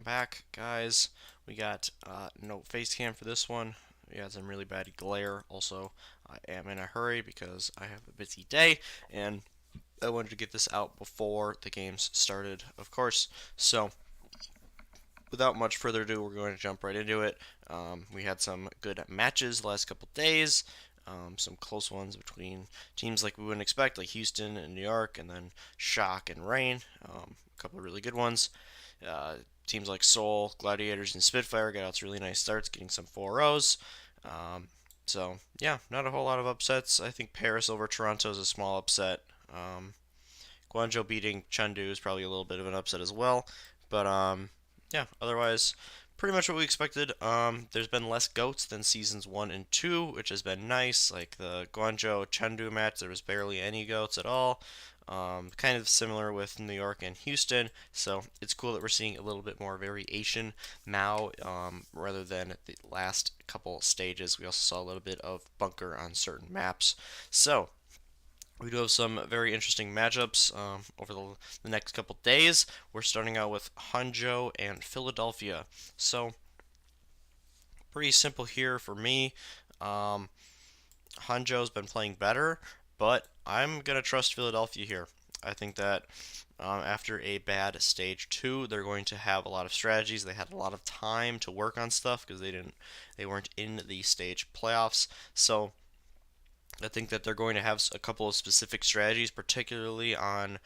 back, guys. We got no face cam for this one. We had some really bad glare. Also, I am in a hurry because I have a busy day, and I wanted to get this out before the games started, of course. So, without much further ado, we're going to jump right into it. We had some good matches the last couple days. Some close ones between teams like we wouldn't expect, like Houston and New York, and then Shock and Rain. A couple of really good ones. Uh, Teams like Seoul, Gladiators, and Spitfire got out to really nice starts, getting some 4-0s. So, yeah, not a whole lot of upsets. I think Paris over Toronto is a small upset. Guangzhou beating Chengdu is probably a little bit of an upset as well. But, yeah, otherwise, pretty much what we expected. There's been less goats than seasons 1 and 2, which has been nice. Like the Guangzhou Chengdu match, there was barely any goats at all. Kind of similar with New York and Houston, so it's cool that we're seeing a little bit more variation now rather than the last couple stages. We also saw a little bit of bunker on certain maps. So, we do have some very interesting matchups over the next couple days. We're starting out with Hangzhou and Philadelphia. So, pretty simple here for me. Hangzhou's been playing better, but I'm going to trust Philadelphia here. I think that after a bad stage 2, they're going to have a lot of strategies. They had a lot of time to work on stuff because they weren't in the stage playoffs. So I think that they're going to have a couple of specific strategies, particularly on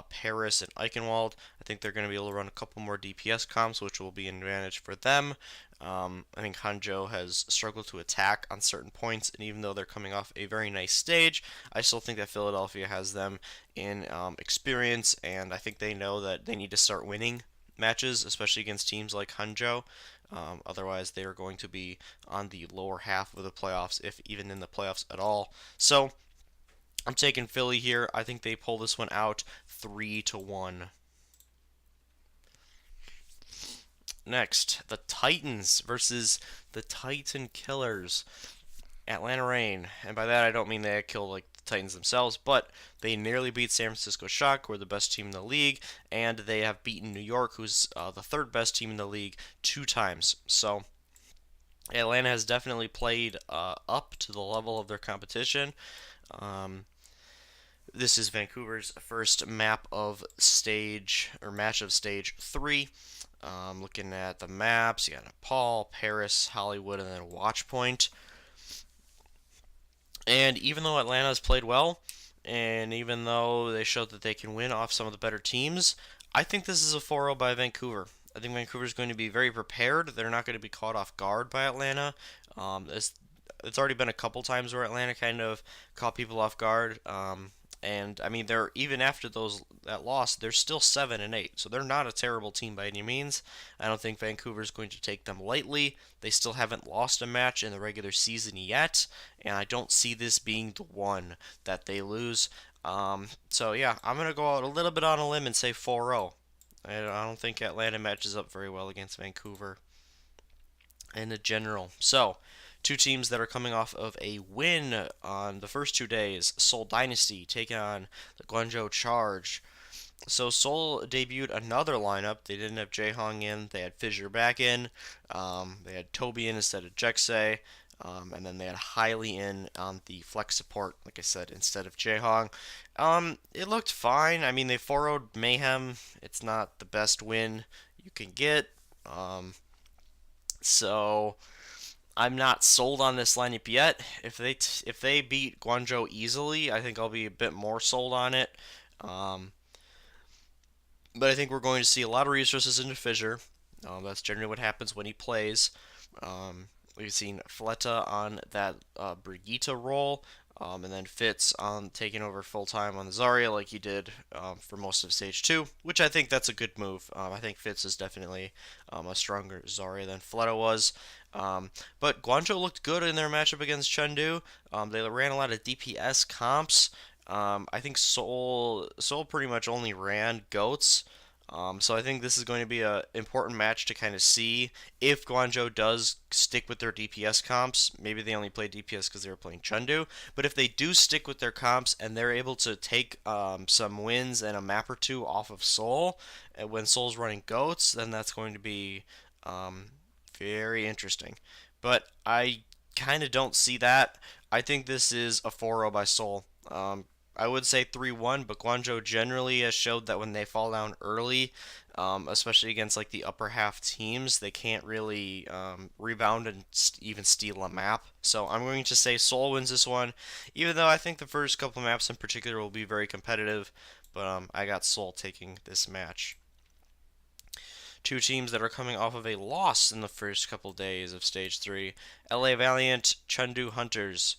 Paris and Eichenwald. I think they're going to be able to run a couple more DPS comps, which will be an advantage for them. I think Hangzhou has struggled to attack on certain points, and even though they're coming off a very nice stage, I still think that Philadelphia has them in experience, and I think they know that they need to start winning matches, especially against teams like Hangzhou. Otherwise, they are going to be on the lower half of the playoffs, if even in the playoffs at all. So, I'm taking Philly here. I think they pull this one out 3-1. Next, the Titans versus the Titan Killers. Atlanta Reign, and by that I don't mean they killed like the Titans themselves, but they nearly beat San Francisco Shock, who are the best team in the league, and they have beaten New York, who's the third best team in the league, 2 times. So Atlanta has definitely played up to the level of their competition. This is Vancouver's first map of stage or match of stage 3. Looking at the maps, you got Nepal, Paris, Hollywood, and then Watchpoint. And even though Atlanta has played well, and even though they showed that they can win off some of the better teams, I think this is a 4-0 by Vancouver. I think Vancouver is going to be very prepared. They're not going to be caught off guard by Atlanta. It's already been a couple times where Atlanta kind of caught people off guard. And I mean, they're even after that loss, they're still 7-8, so they're not a terrible team by any means. I don't think Vancouver's going to take them lightly. They still haven't lost a match in the regular season yet, and I don't see this being the one that they lose. So yeah, I'm gonna go out a little bit on a limb and say 4-0. I don't think Atlanta matches up very well against Vancouver in the general. So, two teams that are coming off of a win on the first 2 days. Seoul Dynasty taking on the Guangzhou Charge. So Seoul debuted another lineup. They didn't have Jaehong in. They had Fissure back in. They had Toby in instead of Jexay. And then they had Hiley in on the flex support, like I said, instead of Jaehong. It looked fine. I mean, they 4-0'd Mayhem. It's not the best win you can get. So I'm not sold on this lineup yet. If they beat Guangzhou easily, I think I'll be a bit more sold on it. But I think we're going to see a lot of resources into Fissure. That's generally what happens when he plays. We've seen Fleta on that Brigitte role, and then Fitz on taking over full time on the Zarya like he did for most of Stage 2, which I think that's a good move. I think Fitz is definitely a stronger Zarya than Fleta was. But Guangzhou looked good in their matchup against Chengdu. They ran a lot of DPS comps. I think Seoul pretty much only ran goats. So I think this is going to be an important match to kind of see if Guangzhou does stick with their DPS comps. Maybe they only play DPS because they were playing Chengdu, but if they do stick with their comps and they're able to take some wins and a map or two off of Seoul, when Seoul's running goats, then that's going to be um, very interesting. But I kind of don't see that. I think this is a 4-0 by Seoul. I would say 3-1, but Guangzhou generally has showed that when they fall down early, especially against like the upper half teams, they can't really rebound and even steal a map. So I'm going to say Seoul wins this one, even though I think the first couple maps in particular will be very competitive. But I got Seoul taking this match. Two teams that are coming off of a loss in the first couple days of Stage 3. LA Valiant, Chengdu Hunters.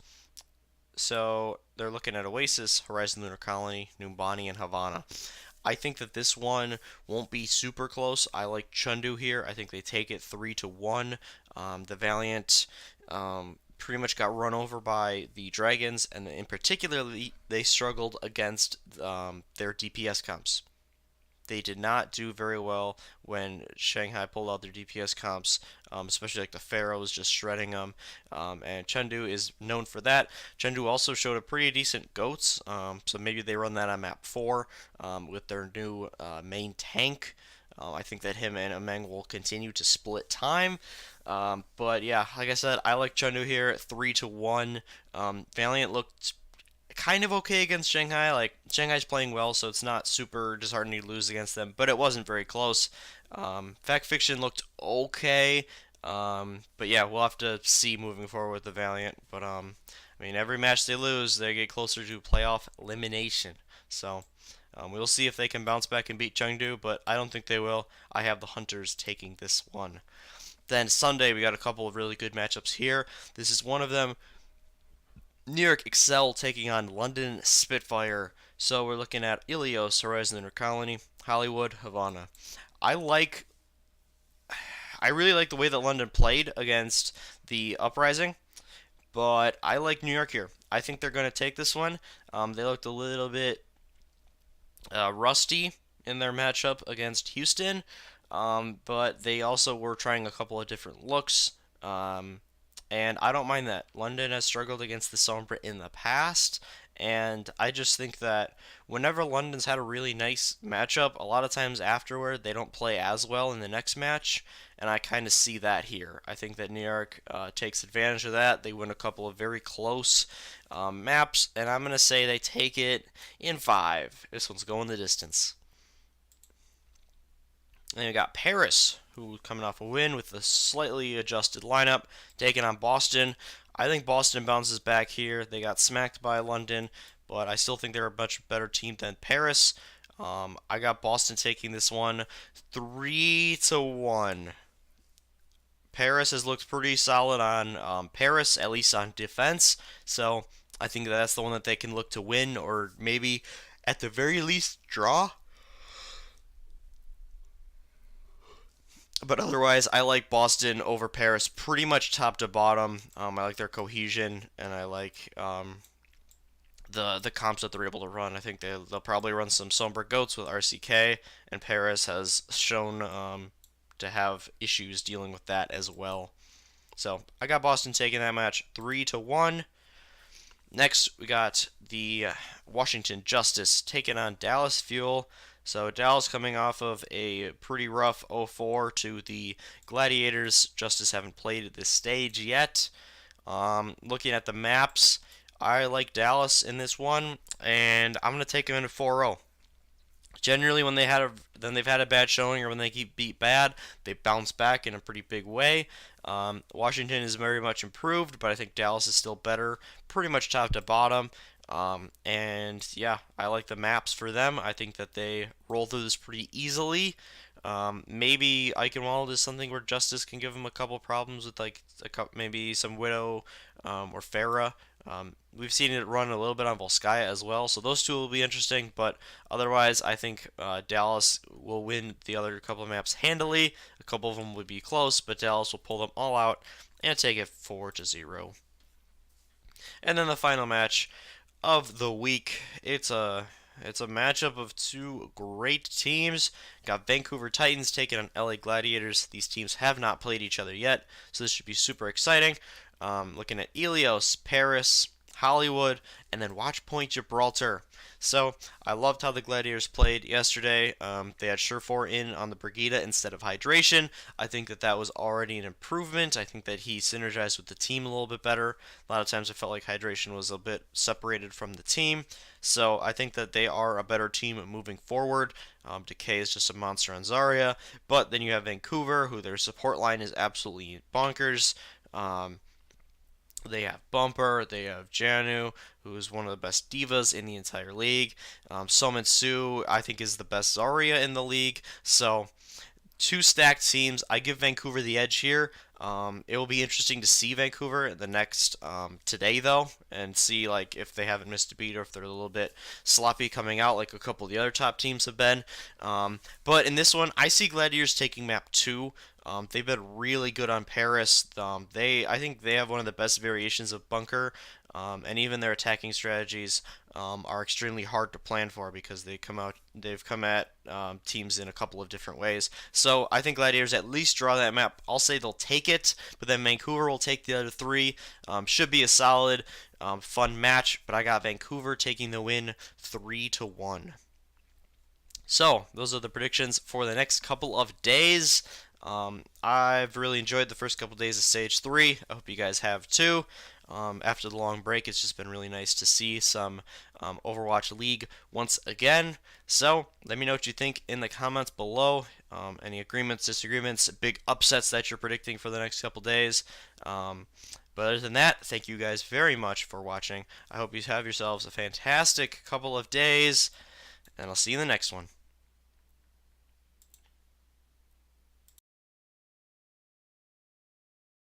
So they're looking at Oasis, Horizon Lunar Colony, Numbani, and Havana. I think that this one won't be super close. I like Chengdu here. I think they take it 3-1. The Valiant pretty much got run over by the Dragons, and in particular, they struggled against their DPS comps. They did not do very well when Shanghai pulled out their DPS comps, especially like the Pharaohs just shredding them. And Chengdu is known for that. Chengdu also showed a pretty decent goats, so maybe they run that on map 4 with their new main tank. I think that him and Ameng will continue to split time. But yeah, like I said, I like Chengdu here, 3-1. Valiant looked kind of okay against Shanghai. Like Shanghai's playing well, so it's not super disheartening to lose against them, but it wasn't very close. Fact Fiction looked okay, but yeah, we'll have to see moving forward with the Valiant. But I mean, every match they lose, they get closer to playoff elimination. So we'll see if they can bounce back and beat Chengdu, but I don't think they will. I have the Hunters taking this one. Then Sunday, we got a couple of really good matchups here. This is one of them. New York Excel taking on London Spitfire. So we're looking at Ilios, Horizon Lunar Colony, Hollywood, Havana. I like, I really like the way that London played against the Uprising, but I like New York here. I think they're going to take this one. They looked a little bit rusty in their matchup against Houston, but they also were trying a couple of different looks. And I don't mind that. London has struggled against the Sombra in the past, and I just think that whenever London's had a really nice matchup, a lot of times afterward they don't play as well in the next match, and I kind of see that here. I think that New York takes advantage of that. They win a couple of very close maps, and I'm going to say they take it in 5. This one's going the distance. Then you got Paris, who coming off a win with a slightly adjusted lineup, taking on Boston. I think Boston bounces back here. They got smacked by London, but I still think they're a much better team than Paris. I got Boston taking this one 3-1. Paris has looked pretty solid on Paris, at least on defense. So I think that's the one that they can look to win, or maybe at the very least draw. But otherwise, I like Boston over Paris pretty much top to bottom. I like their cohesion, and I like the comps that they're able to run. I think they'll probably run some Sombra Goats with RCK, and Paris has shown to have issues dealing with that as well. So I got Boston taking that match 3-1. Next, we got the Washington Justice taking on Dallas Fuel. So Dallas coming off of a pretty rough 0-4 to the Gladiators. Justice haven't played at this stage yet. Looking at the maps, I like Dallas in this one, and I'm going to take them in a 4-0. Generally, when they've had a bad showing or when they keep beat bad, they bounce back in a pretty big way. Washington is very much improved, but I think Dallas is still better, pretty much top to bottom. And yeah, I like the maps for them. I think that they roll through this pretty easily. Maybe Eichenwald is something where Justice can give them a couple problems with like maybe some Widow or Farah. We've seen it run a little bit on Volskaya as well, so those two will be interesting. But otherwise, I think Dallas will win the other couple of maps handily. A couple of them would be close, but Dallas will pull them all out and take it 4-0. And then the final match of the week. It's a It's a matchup of two great teams. Got Vancouver Titans taking on LA Gladiators. These teams have not played each other yet, so this should be super exciting. Looking at Ilios, Paris, Hollywood, and then Watch Point Gibraltar. So I loved how the Gladiators played yesterday. They had Surefour in on the Brigida instead of Hydration. I think that that was already an improvement. I think that he synergized with the team a little bit better. A lot of times I felt like Hydration was a bit separated from the team. So I think that they are a better team moving forward. Decay is just a monster on Zarya. But then you have Vancouver, who their support line is absolutely bonkers. They have Bumper, they have Janu, who is one of the best divas in the entire league. Somin Su, I think, is the best Zarya in the league. So, two stacked teams. I give Vancouver the edge here. It will be interesting to see Vancouver the next today though, and see like if they haven't missed a beat or if they're a little bit sloppy coming out like a couple of the other top teams have been. But in this one, I see Gladiators taking map 2. They've been really good on Paris. I think they have one of the best variations of Bunker, and even their attacking strategies are extremely hard to plan for because they've come at teams in a couple of different ways. So I think Gladiators at least draw that map. I'll say they'll take it, but then Vancouver will take the other 3. Should be a solid, fun match, but I got Vancouver taking the win 3-1. So those are the predictions for the next couple of days. I've really enjoyed the first couple days of Stage 3. I hope you guys have too. After the long break, it's just been really nice to see some Overwatch League once again. So let me know what you think in the comments below. Any agreements, disagreements, big upsets that you're predicting for the next couple days. But other than that, thank you guys very much for watching. I hope you have yourselves a fantastic couple of days, and I'll see you in the next one.